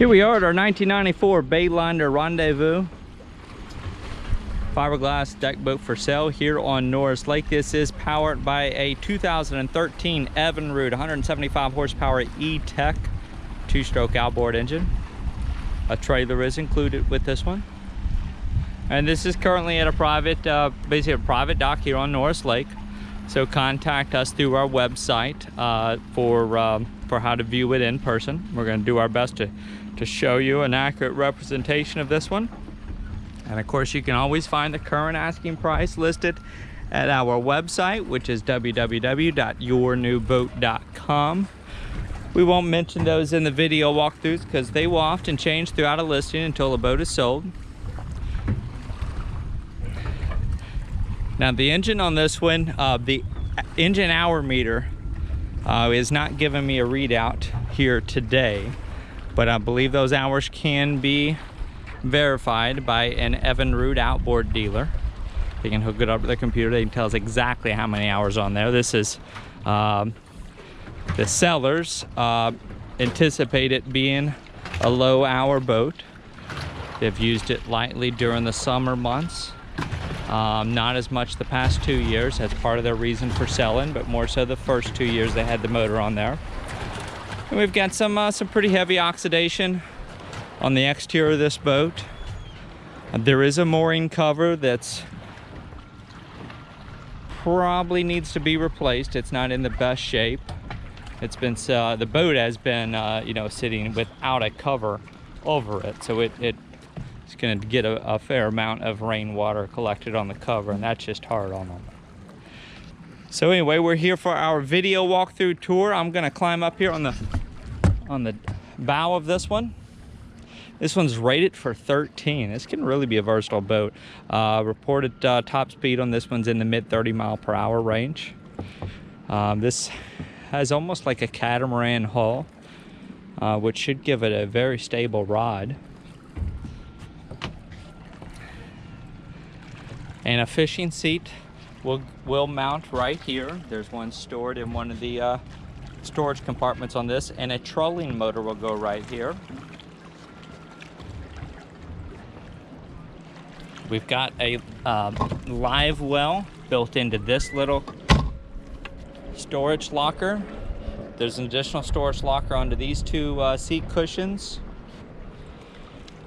Here we are at our 1994 Bayliner Rendezvous. Fiberglass deck boat for sale here on Norris Lake. This is powered by a 2013 Evinrude 175 horsepower E-Tech 2-stroke outboard engine. A trailer is included with this one. And this is currently at a private, basically a private dock here on Norris Lake. So contact us through our website for how to view it in person. We're going to do our best to show you an accurate representation of this one. And of course, you can always find the current asking price listed at our website, which is www.yournewboat.com. We won't mention those in the video walkthroughs because they will often change throughout a listing until the boat is sold. Now the engine on this one, the engine hour meter is not giving me a readout here today, but I believe those hours can be verified by an Evinrude outboard dealer. They can hook it up to their computer. They can tell us exactly how many hours on there. This is the sellers anticipate it being a low hour boat. They've used it lightly during the summer months. Not as much the past 2 years. That's part of their reason for selling, but more so the first 2 years they had the motor on there. And we've got some pretty heavy oxidation on the exterior of this boat. There is a mooring cover that's probably needs to be replaced. It's not in the best shape. It's been the boat has been you know, sitting without a cover over it, so it's going to get a fair amount of rainwater collected on the cover, and that's just hard on them. So anyway, we're here for our video walkthrough tour. I'm going to climb up here on the bow of this one. This one's rated for 13. This can really be a versatile boat. Reported top speed on this one's in the mid 30-mile-per-hour range. This has almost like a catamaran hull, which should give it a very stable ride. And a fishing seat will mount right here. There's one stored in one of the storage compartments on this, and a trolling motor will go right here. We've got a Livewell built into this little storage locker. There's an additional storage locker under these two seat cushions.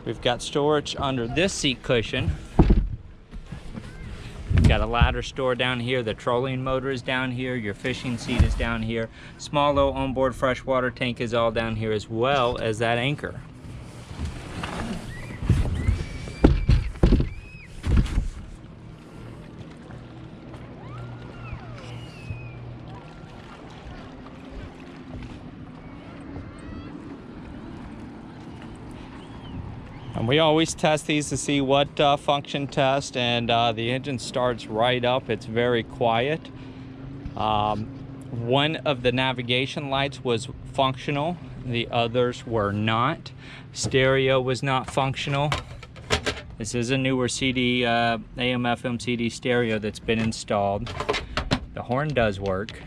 We've got storage under this seat cushion. We've got a ladder store down here. The trolling motor is down here. Your fishing seat is down here. Small little onboard freshwater tank is all down here, as well as that anchor. And we always test these to see what function test, and the engine starts right up. It's very quiet. One of the navigation lights was functional. The others were not. Stereo was not functional. This is a newer CD, AM/FM CD stereo that's been installed. The horn does work.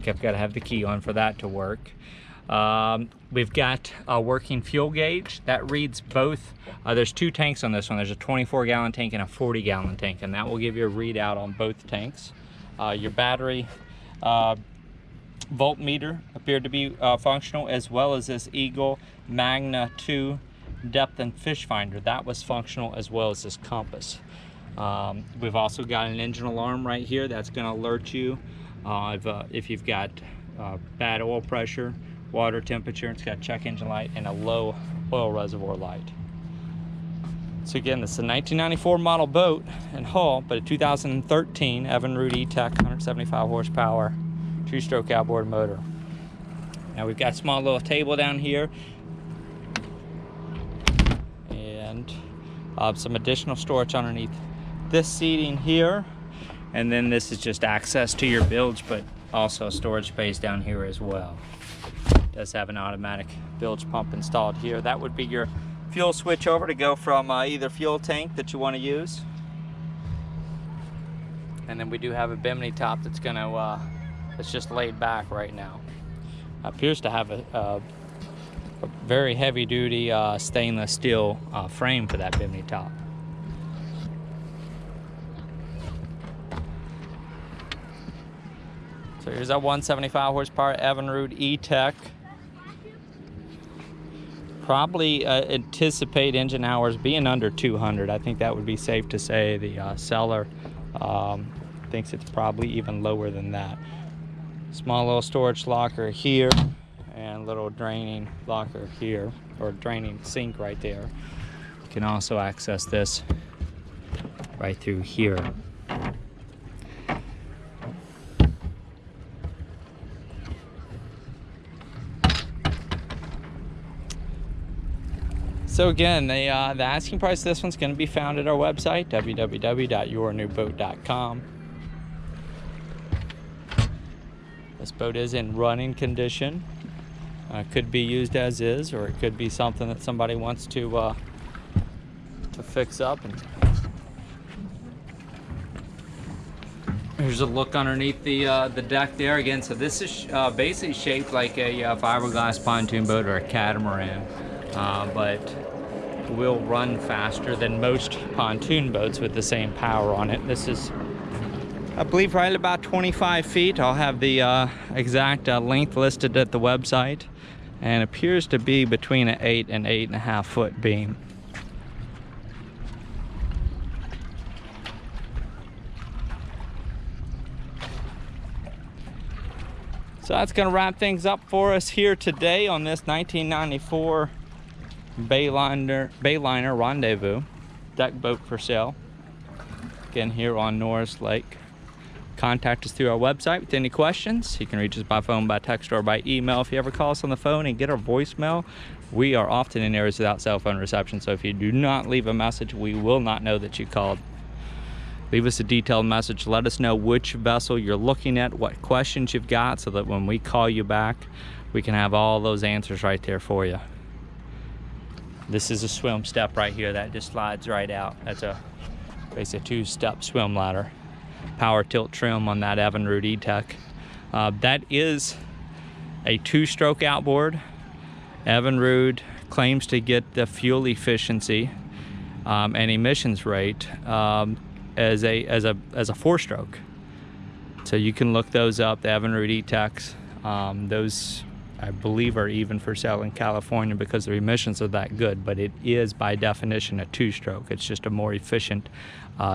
I've got to have the key on for that to work. We've got a working fuel gauge that reads both. There's two tanks on this one. There's a 24-gallon tank and a 40-gallon tank, and that will give you a readout on both tanks. Your battery voltmeter appeared to be functional, as well as this Eagle Magna 2 depth and fish finder. That was functional, as well as this compass. We've also got an engine alarm right here that's going to alert you if you've got bad oil pressure, water temperature. It's got a check engine light and a low oil reservoir light. So again, this is a 1994 model boat and hull, but a 2013 Evinrude E-Tech 175 horsepower 2-stroke outboard motor. Now we've got a small little table down here, and some additional storage underneath this seating here, and then this is just access to your bilge, but also storage space down here as well. It does have an automatic bilge pump installed here. That would be your fuel switch over to go from either fuel tank that you want to use. And then we do have a Bimini top that's gonna it's just laid back right now. Appears to have a a very heavy duty stainless steel frame for that Bimini top. So here's that 175 horsepower Evinrude E-Tech. Probably anticipate engine hours being under 200. I think that would be safe to say. The seller thinks it's probably even lower than that. Small little storage locker here and little draining locker here, or draining sink right there. You can also access this right through here. So again, the asking price of this one's going to be found at our website, www.yournewboat.com. This boat is in running condition. Could be used as is, or it could be something that somebody wants to fix up. And here's a look underneath the deck there again. So this is basically shaped like a fiberglass pontoon boat or a catamaran, but will run faster than most pontoon boats with the same power on it. This is, I believe, right about 25 feet. I'll have the exact length listed at the website, and appears to be between an 8 and 8.5 foot beam. So that's going to wrap things up for us here today on this 1994 Bayliner Rendezvous deck boat for sale. Again, here on Norris Lake. Contact us through our website with any questions. You can reach us by phone, by text, or by email. If you ever call us on the phone and get our voicemail, we are often in areas without cell phone reception, so if you do not leave a message, we will not know that you called. Leave us a detailed message. Let us know which vessel you're looking at, what questions you've got, so that when we call you back, we can have all those answers right there for you. This is a swim step right here that just slides right out. That's basically a two-step swim ladder. Power tilt trim on that Evinrude E-Tech. That is a two-stroke outboard. Evinrude claims to get the fuel efficiency and emissions rate as a four-stroke. So you can look those up, the Evinrude E-Techs. Those, I believe, are even for sale in California because the emissions are that good, but it is by definition a two-stroke. It's just a more efficient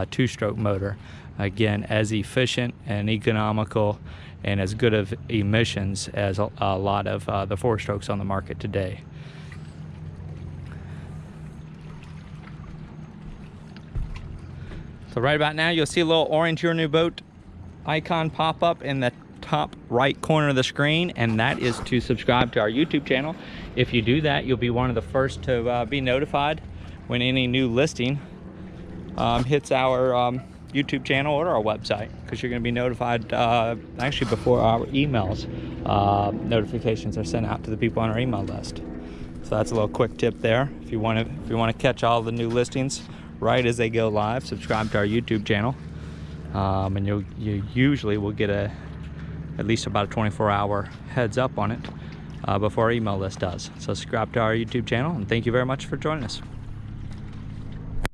two-stroke motor. Again, as efficient and economical and as good of emissions as a lot of the four-strokes on the market today. So right about now, you'll see a little orange Your New Boat icon pop up in the top right corner of the screen, and that is to subscribe to our YouTube channel. If you do that, you'll be one of the first to be notified when any new listing hits our YouTube channel or our website, because you're going to be notified actually before our emails notifications are sent out to the people on our email list. So that's a little quick tip there. If you want to catch all the new listings right as they go live, subscribe to our YouTube channel, and you usually will get at least about a 24-hour heads up on it before our email list does. So subscribe to our YouTube channel, and thank you very much for joining us.